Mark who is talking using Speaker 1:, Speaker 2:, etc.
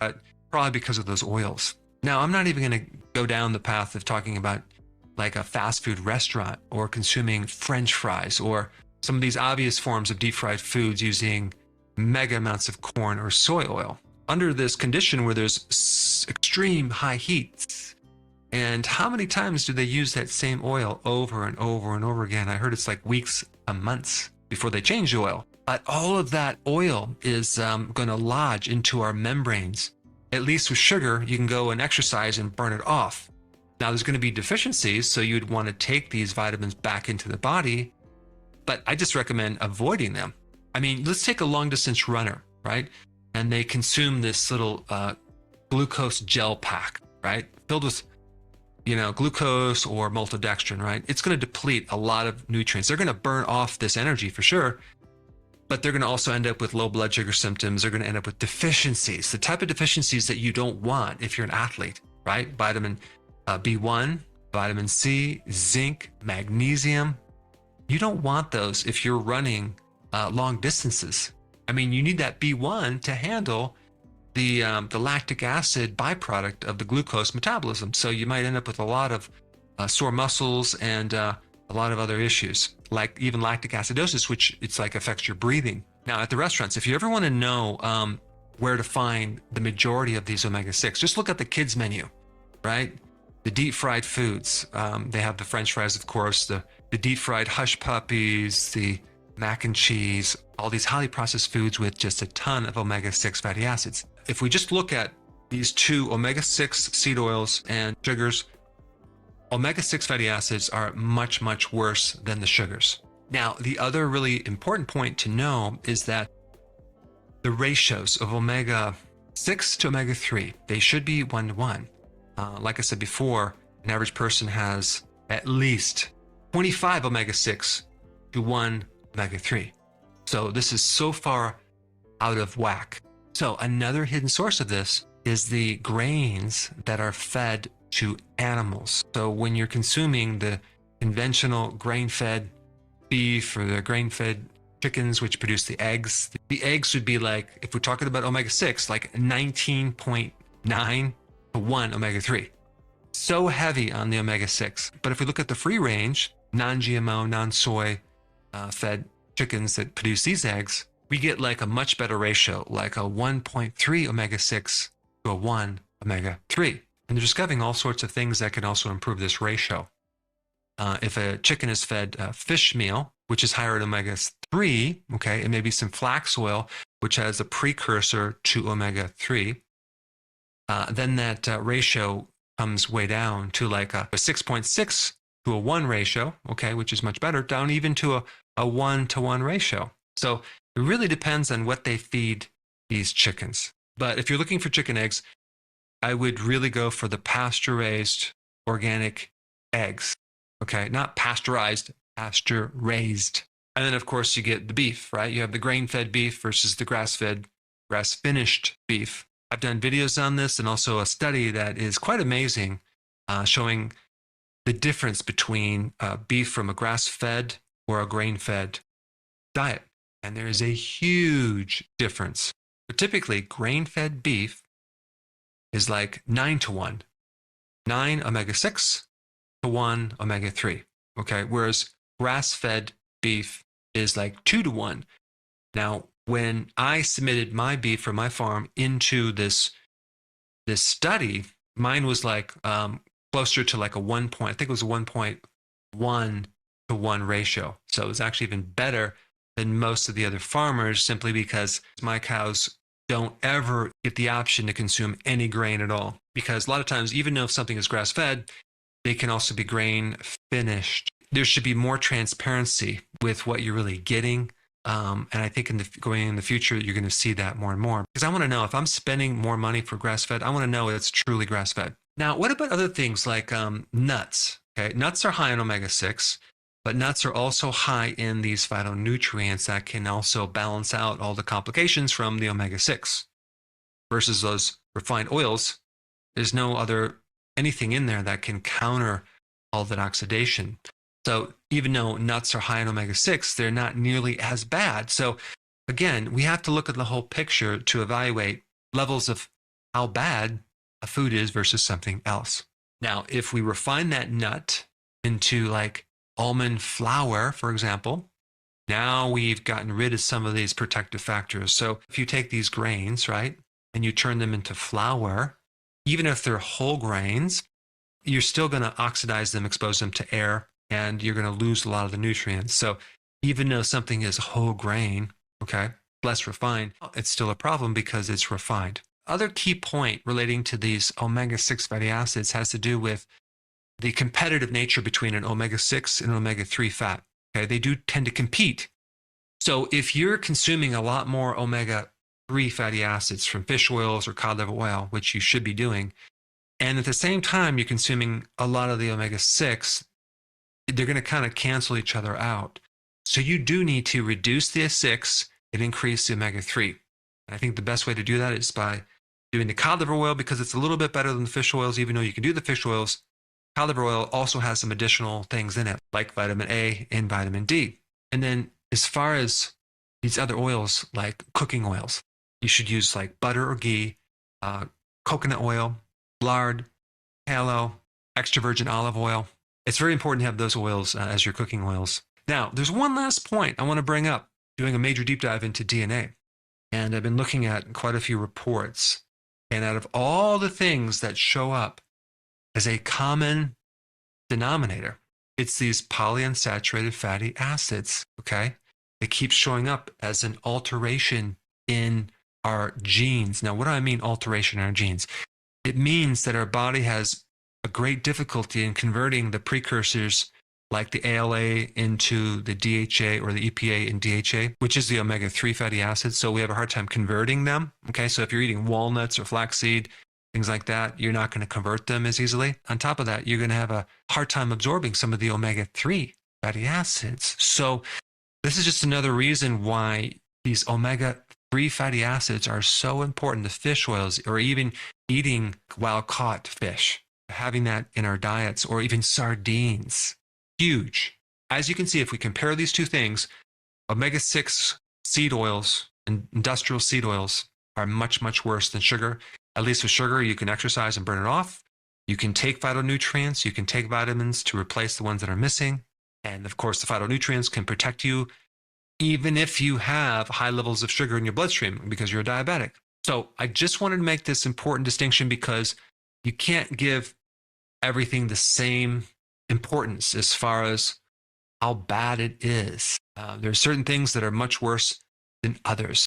Speaker 1: but probably because of those oils. Now, I'm not even going to go down the path of talking about like a fast food restaurant or consuming French fries or some of these obvious forms of deep fried foods using mega amounts of corn or soy oil. Under this condition where there's extreme high heat, and how many times do they use that same oil over and over and over again? I heard it's like weeks and months before they change the oil. But all of that oil is going to lodge into our membranes. At least with sugar, you can go and exercise and burn it off. Now there's going to be deficiencies, so you'd want to take these vitamins back into the body, but I just recommend avoiding them. I mean, let's take a long distance runner, right? And they consume this little glucose gel pack, right? Filled with, glucose or maltodextrin, right? It's going to deplete a lot of nutrients. They're going to burn off this energy for sure, but they're going to also end up with low blood sugar symptoms. They're going to end up with deficiencies, the type of deficiencies that you don't want if you're an athlete, right? Vitamin B1, vitamin C, zinc, magnesium. You don't want those if you're running long distances. I mean, you need that B1 to handle the lactic acid byproduct of the glucose metabolism. So you might end up with a lot of sore muscles and a lot of other issues, like even lactic acidosis, which it's like affects your breathing. Now at the restaurants, if you ever want to know where to find the majority of these omega-6, just look at the kids menu, right? The deep fried foods. They have the French fries, of course, the deep fried hush puppies, the mac and cheese, all these highly processed foods with just a ton of omega-6 fatty acids. If we just look at these two omega-6 seed oils and sugars, omega-6 fatty acids are much, much worse than the sugars. Now, the other really important point to know is that the ratios of omega-6 to omega-3, they should be 1-to-1. Like I said before, an average person has at least 25 omega-6 to 1 omega-3. So this is so far out of whack. So another hidden source of this is the grains that are fed to animals. So when you're consuming the conventional grain-fed beef or the grain-fed chickens, which produce the eggs would be like, if we're talking about omega-6, like 19.9 to 1 omega-3. So heavy on the omega-6. But if we look at the free range, non-GMO, non-soy fed chickens that produce these eggs, we get like a much better ratio, like a 1.3 omega-6 to a 1 omega-3. And they're discovering all sorts of things that can also improve this ratio. If a chicken is fed fish meal, which is higher in omega-3, okay, and maybe some flax oil, which has a precursor to omega-3, then that ratio comes way down to like a 6.6 to a 1 ratio, okay, which is much better, down even to a 1-to-1 ratio. So it really depends on what they feed these chickens. But if you're looking for chicken eggs, I would really go for the pasture-raised organic eggs, okay, not pasteurized, pasture-raised. And then, of course, you get the beef, right? You have the grain-fed beef versus the grass-fed, grass-finished beef. I've done videos on this and also a study that is quite amazing, showing the difference between beef from a grass-fed or a grain-fed diet. And there is a huge difference. But typically, grain-fed beef is like 9-to-1. 9 omega-6 to 1 omega-3, okay? Whereas grass-fed beef is like 2-to-1. Now, when I submitted my beef from my farm into this study, mine was like closer to like a 1 point, I think it was a 1.1 to 1 ratio. So it was actually even better than most of the other farmers, simply because my cows don't ever get the option to consume any grain at all. Because a lot of times, even though if something is grass-fed, they can also be grain-finished. There should be more transparency with what you're really getting. And I think going in the future, you're going to see that more and more. Because I want to know, if I'm spending more money for grass-fed, I want to know it's truly grass-fed. Now, what about other things like nuts? Okay, nuts are high in omega-6, but nuts are also high in these phytonutrients that can also balance out all the complications from the omega-6. Versus those refined oils, there's no other anything in there that can counter all that oxidation. So even though nuts are high in omega-6, they're not nearly as bad. So again, we have to look at the whole picture to evaluate levels of how bad a food is versus something else. Now, if we refine that nut into like almond flour, for example, now we've gotten rid of some of these protective factors. So if you take these grains, right, and you turn them into flour, even if they're whole grains, you're still going to oxidize them, expose them to air, and you're going to lose a lot of the nutrients. So even though something is whole grain, okay, less refined, it's still a problem because it's refined. Other key point relating to these omega-6 fatty acids has to do with the competitive nature between an omega-6 and omega-3 fat. Okay, they do tend to compete. So if you're consuming a lot more omega-3 fatty acids from fish oils or cod liver oil, which you should be doing, and at the same time you're consuming a lot of the omega-6, they're going to kind of cancel each other out. So you do need to reduce the 6 and increase the omega-3. And I think the best way to do that is by doing the cod liver oil, because it's a little bit better than the fish oils. Even though you can do the fish oils, cod liver oil also has some additional things in it, like vitamin A and vitamin D. And then as far as these other oils, like cooking oils, you should use like butter or ghee, coconut oil, lard, tallow, extra virgin olive oil. It's very important to have those oils as your cooking oils. Now, there's one last point I want to bring up, doing a major deep dive into DNA. And I've been looking at quite a few reports. And out of all the things that show up as a common denominator, it's these polyunsaturated fatty acids, okay? It keeps showing up as an alteration in our genes. Now, what do I mean alteration in our genes? It means that our body has a great difficulty in converting the precursors like the ALA into the DHA or the EPA and DHA, which is the omega-3 fatty acids. So we have a hard time converting them. Okay, so if you're eating walnuts or flaxseed, things like that, you're not going to convert them as easily. On top of that, you're going to have a hard time absorbing some of the omega-3 fatty acids. So this is just another reason why these omega-3 fatty acids are so important to fish oils, or even eating wild-caught fish, having that in our diets, or even sardines. Huge. As you can see, if we compare these two things, omega-6 seed oils and industrial seed oils are much, much worse than sugar. At least with sugar, you can exercise and burn it off. You can take phytonutrients, you can take vitamins to replace the ones that are missing. And of course, the phytonutrients can protect you even if you have high levels of sugar in your bloodstream because you're a diabetic. So I just wanted to make this important distinction, because you can't give everything the same importance as far as how bad it is. There are certain things that are much worse than others.